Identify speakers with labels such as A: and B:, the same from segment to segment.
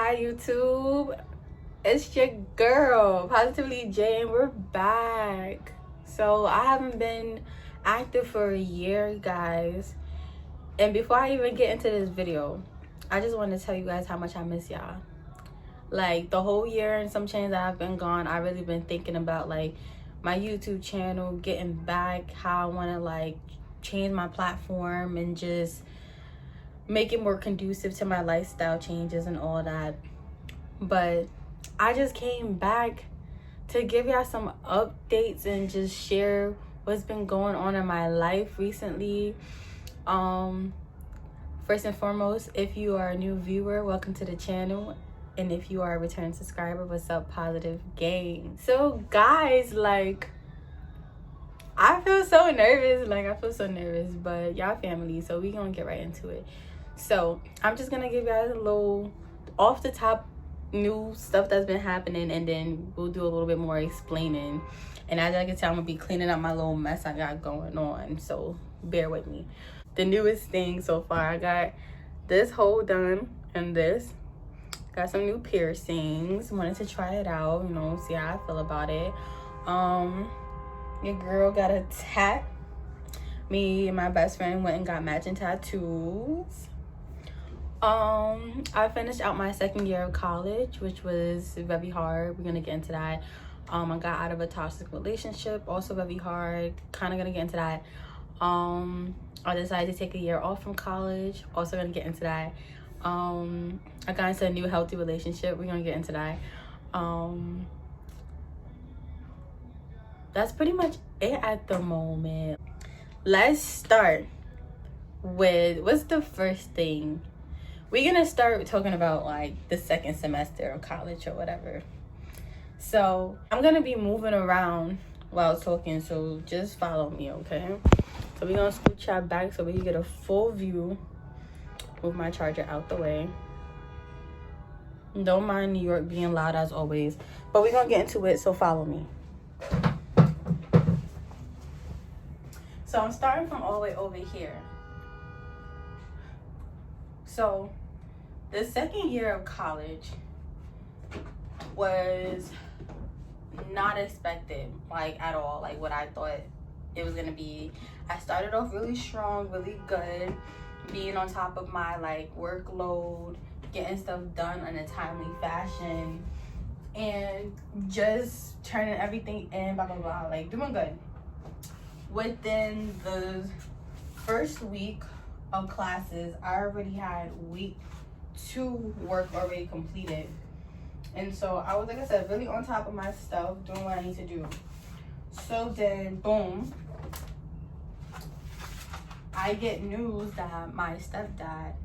A: Hi YouTube, it's your girl Positively J, and we're back. So I haven't been active for a year, guys, and before I even get into this video, I just want to tell you guys how much I miss y'all. Like the whole year and some change that I've been gone, I really been thinking about like my YouTube channel, getting back, how I want to like change my platform and just make it more conducive to my lifestyle changes and all that. But I just came back to give y'all some updates and just share what's been going on in my life recently. First and foremost, if you are a new viewer, welcome to the channel. And if you are a return subscriber, what's up, Positive Gang? So guys, like, I feel so nervous, but y'all family, so we gonna get right into it. So I'm just gonna give y'all a little off the top new stuff that's been happening, and then we'll do a little bit more explaining. And as I can tell, I'm gonna be cleaning up my little mess I got going on, so bear with me. The newest thing so far, I got this hole done and this. Got some new piercings. Wanted to try it out, you know, see how I feel about it. Your girl got a tat. Me and my best friend went and got matching tattoos. I finished out my second year of college, which was very hard. We're gonna get into that. I got out of a toxic relationship, also very hard. Kind of gonna get into that. I decided to take a year off from college, also gonna get into that. I got into a new healthy relationship. We're gonna get into that. That's pretty much it at the moment. Let's start with, what's the first thing? We're gonna start talking about like the second semester of college or whatever. So I'm gonna be moving around while talking, so just follow me, okay? So we're gonna scooch y'all back so we can get a full view. Move my charger out the way. Don't mind New York being loud as always, but we're gonna get into it, so follow me. So I'm starting from all the way over here. So the second year of college was not expected, like at all, like what I thought it was gonna be. I started off really strong, really good, being on top of my like workload, getting stuff done in a timely fashion, and just turning everything in, blah blah blah, like doing good. Within the first week of classes, I already had week 2 work already completed, and so I was, like I said, really on top of my stuff, doing what I need to do. So then boom, I get news that my stepdad,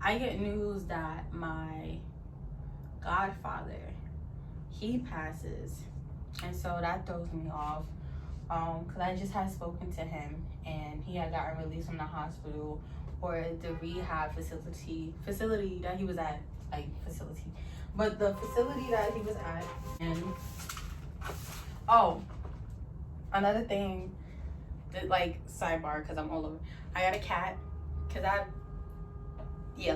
A: I get news that my godfather, he passes. And so that throws me off, because I just had spoken to him and he had gotten released from the hospital or the rehab facility that he was at, but the facility that he was at. And oh, another thing, like sidebar, because I'm all over, I got a cat, because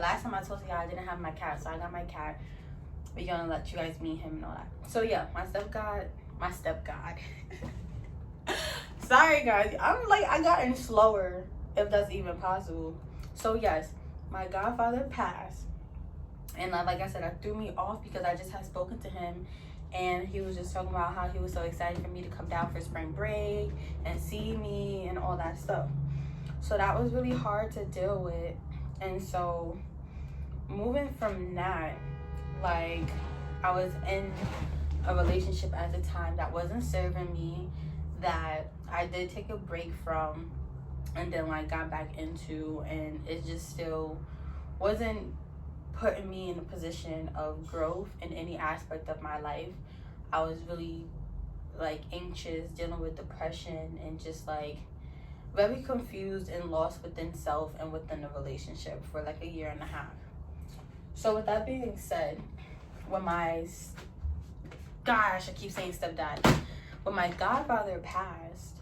A: last time I told you I didn't have my cat, so I got my cat. We're gonna let you guys meet him and all that. So yeah, my stepgod sorry guys, I gotten slower, if that's even possible. So yes, my godfather passed, and like I said, that threw me off because I just had spoken to him, and he was just talking about how he was so excited for me to come down for spring break and see me and all that stuff. So that was really hard to deal with. And so moving from that, like, I was in a relationship at the time that wasn't serving me, that I did take a break from, and then like got back into, and it just still wasn't putting me in a position of growth in any aspect of my life. I was really like anxious, dealing with depression, and just like very confused and lost within self and within the relationship for like a year and a half. So with that being said, when my I keep saying stepdad, when my godfather passed,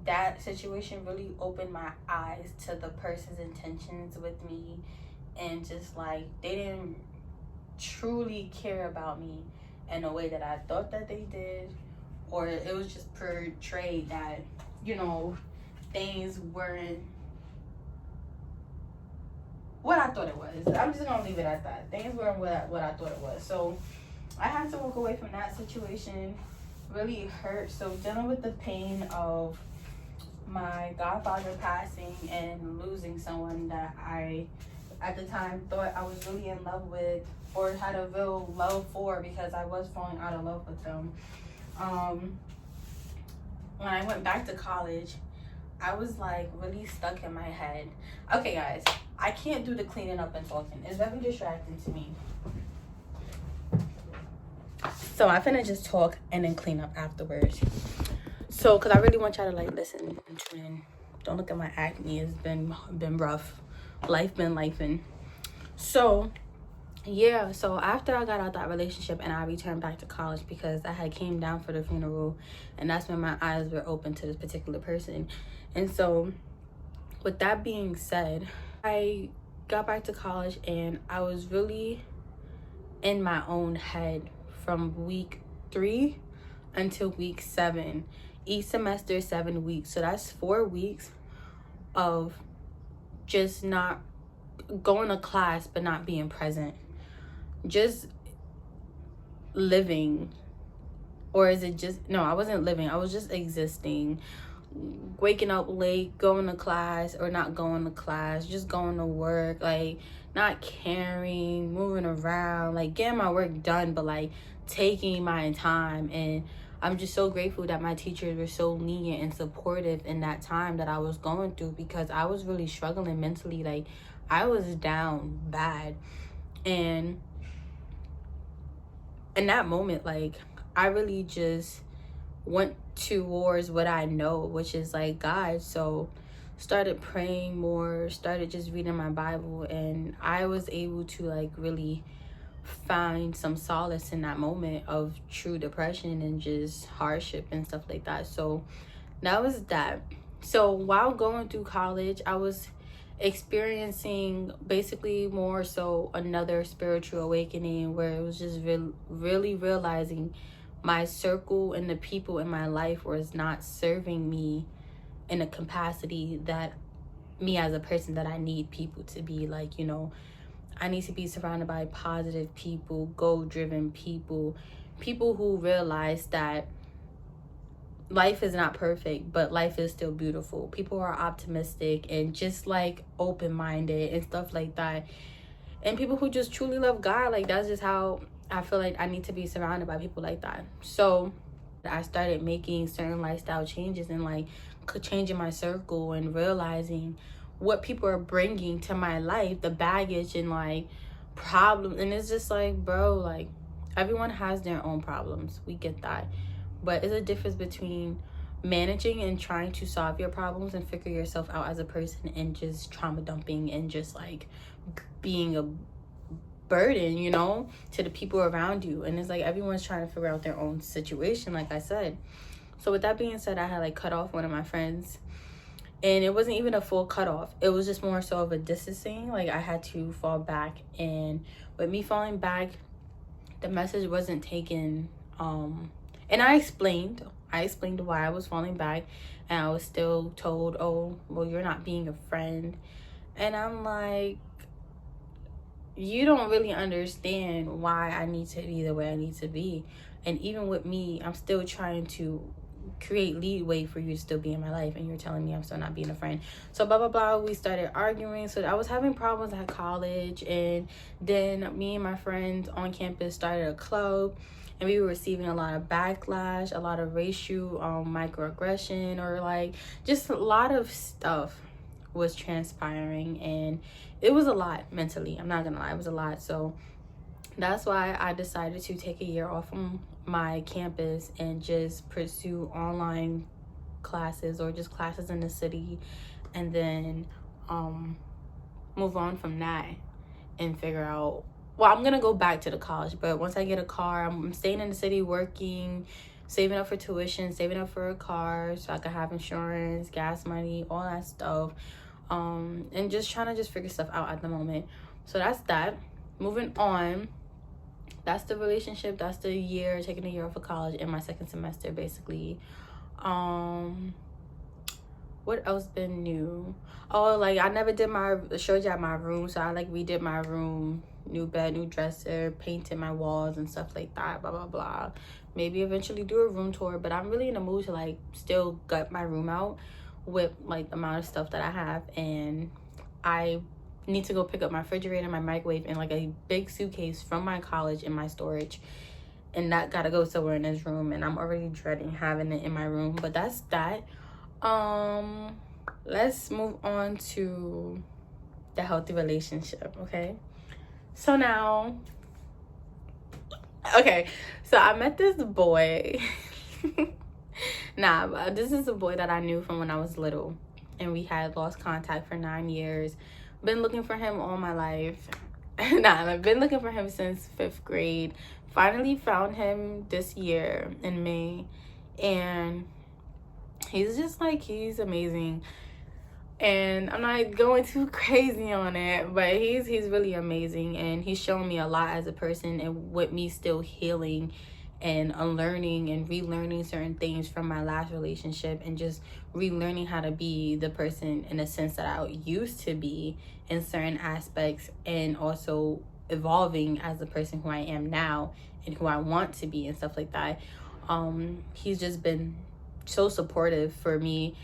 A: that situation really opened my eyes to the person's intentions with me and just like they didn't truly care about me in a way that I thought that they did, or it was just portrayed that, you know, things weren't what I thought it was. I'm just gonna leave it at that. Things weren't what I thought it was. So I had to walk away from that situation. Really hurt. So dealing with the pain of my godfather passing and losing someone that I at the time thought I was really in love with, or had a real love for, because I was falling out of love with them. When I went back to college, I was like really stuck in my head. Okay guys, I can't do the cleaning up and talking. It's very distracting to me. So I'm finna just talk and then clean up afterwards. So, cause I really want y'all to like listen and tune in. Don't look at my acne. It's been rough. Life been lifing. So yeah, so after I got out that relationship and I returned back to college, because I had came down for the funeral, and that's when my eyes were open to this particular person. And so with that being said, I got back to college and I was really in my own head from week 3 until week 7. Each semester 7 weeks, so that's 4 weeks of just not going to class but not being present, just living. Or is it just, no, I wasn't living, I was just existing, waking up late, going to class or not going to class, just going to work, like not caring, moving around, like getting my work done, but like taking my time. And I'm just so grateful that my teachers were so lenient and supportive in that time that I was going through, because I was really struggling mentally. Like I was down bad. And in that moment, like I really just went towards what I know, which is like God. So started praying more, started just reading my Bible, and I was able to like really find some solace in that moment of true depression and just hardship and stuff like that. So that was that. So while going through college, I was experiencing basically more so another spiritual awakening, where it was just really realizing my circle and the people in my life was not serving me in a capacity that me as a person that I need people to be. Like, you know, I need to be surrounded by positive people, goal-driven people, people who realize that life is not perfect, but life is still beautiful. People are optimistic and just like open-minded and stuff like that. And people who just truly love God. Like that's just how I feel like I need to be surrounded by people like that. So I started making certain lifestyle changes and like changing my circle and realizing what people are bringing to my life, the baggage and like problems. And it's just like, bro, like everyone has their own problems. We get that. But it's a difference between managing and trying to solve your problems and figure yourself out as a person, and just trauma dumping and just like being a burden, you know, to the people around you. And it's like everyone's trying to figure out their own situation, like I said. So with that being said, I had like cut off one of my friends, and it wasn't even a full cutoff. It was just more so of a distancing. Like I had to fall back, and with me falling back, the message wasn't taken. And I explained why I was falling back, and I was still told, oh, well, you're not being a friend. And I'm like, you don't really understand why I need to be the way I need to be. And even with me, I'm still trying to create leeway for you to still be in my life, and you're telling me I'm still not being a friend. So blah blah blah, we started arguing. So I was having problems at college, and then me and my friends on campus started a club, and we were receiving a lot of backlash, a lot of racial microaggression, or like just a lot of stuff was transpiring, and it was a lot mentally. I'm not gonna lie, it was a lot. So that's why I decided to take a year off from my campus and just pursue online classes or just classes in the city, and then move on from that and figure out, well, I'm gonna go back to the college, but once I get a car, I'm staying in the city, working, saving up for tuition, saving up for a car so I can have insurance, gas money, all that stuff, and just trying to just figure stuff out at the moment. So that's that. Moving on, that's the relationship. That's the year, taking a year off of college in my second semester, basically. What else been new? Oh, like I never did showed y'all my room, so I like redid my room, new bed, new dresser, painted my walls and stuff like that, blah blah blah. Maybe eventually do a room tour, but I'm really in the mood to like still gut my room out with like the amount of stuff that I have. And I need to go pick up my refrigerator, my microwave, and like a big suitcase from my college in my storage, and that gotta go somewhere in this room, and I'm already dreading having it in my room. But that's that. Let's move on to the healthy relationship. Okay, so now, okay, so I met this boy. This is a boy that I knew from when I was little, and we had lost contact for 9 years. Been looking for him all my life. I've been looking for him since 5th grade. Finally found him this year in May, and he's just like, he's amazing. And I'm not going too crazy on it, but he's really amazing, and he's shown me a lot as a person, and with me still healing and unlearning and relearning certain things from my last relationship, and just relearning how to be the person in a sense that I used to be in certain aspects, and also evolving as the person who I am now and who I want to be and stuff like that. He's just been so supportive for me,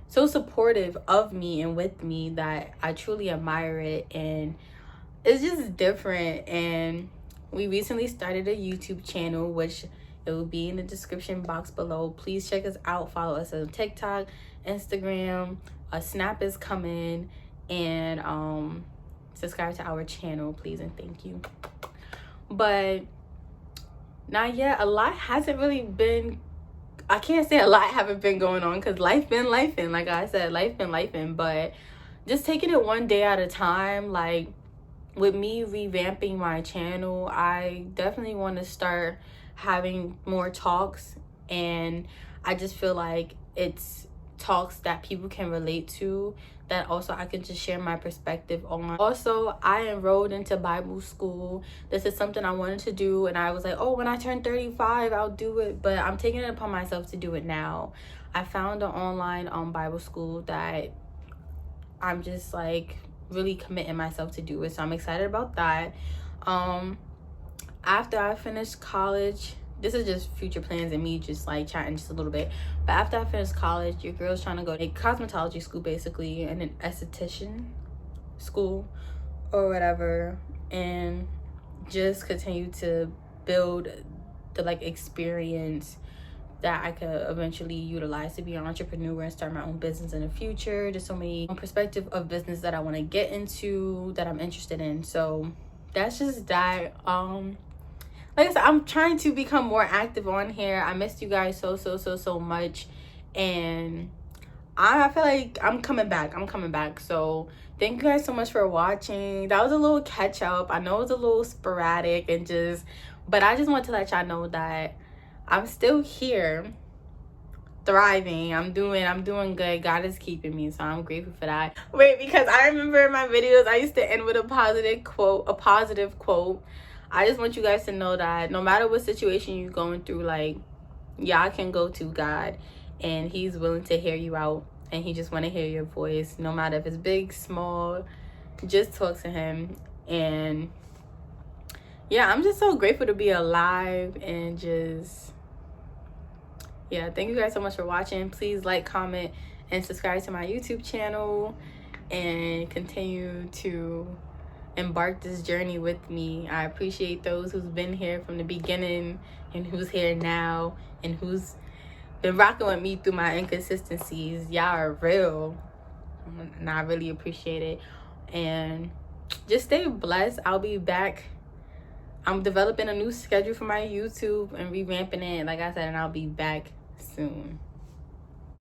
A: so supportive of me and with me, that I truly admire it, and it's just different. And we recently started a YouTube channel, which it will be in the description box below. Please check us out. Follow us on TikTok, Instagram. A Snap is coming, and subscribe to our channel, please, and thank you. But not yet. A lot hasn't really been. I can't say a lot haven't been going on, because life been lifing. Like I said, life been lifing. But just taking it one day at a time. Like with me revamping my channel, I definitely want to start having more talks, and I just feel like it's talks that people can relate to, that also I can just share my perspective on. Also, I enrolled into Bible school. This is something I wanted to do, and I was like, oh, when I turn 35 I'll do it, but I'm taking it upon myself to do it now. I found an online Bible school that I'm just like really committing myself to do it, so I'm excited about that. After I finish college, this is just future plans and me just like chatting just a little bit, but after I finish college, your girl's trying to go to a cosmetology school, basically, and an esthetician school or whatever, and just continue to build the like experience that I could eventually utilize to be an entrepreneur and start my own business in the future. There's so many perspective of business that I want to get into, that I'm interested in. So that's just that. Like I said, I'm trying to become more active on here. I missed you guys so much, and I feel like I'm coming back. So thank you guys so much for watching. That was a little catch up. I know it was a little sporadic, and but I just want to let y'all know that I'm still here, thriving. I'm doing good. God is keeping me, so I'm grateful for that. Wait, because I remember in my videos I used to end with a positive quote. I just want you guys to know that no matter what situation you're going through, like, y'all can go to God, and he's willing to hear you out, and he just want to hear your voice, no matter if it's big, small. Just talk to him. And yeah, I'm just so grateful to be alive, and just, yeah, thank you guys so much for watching. Please like, comment, and subscribe to my YouTube channel, and continue to embark this journey with me. I appreciate those who's been here from the beginning, and who's here now, and who's been rocking with me through my inconsistencies. Y'all are real, and I really appreciate it. And just stay blessed. I'll be back. I'm developing a new schedule for my YouTube and revamping it, like I said, and I'll be back soon.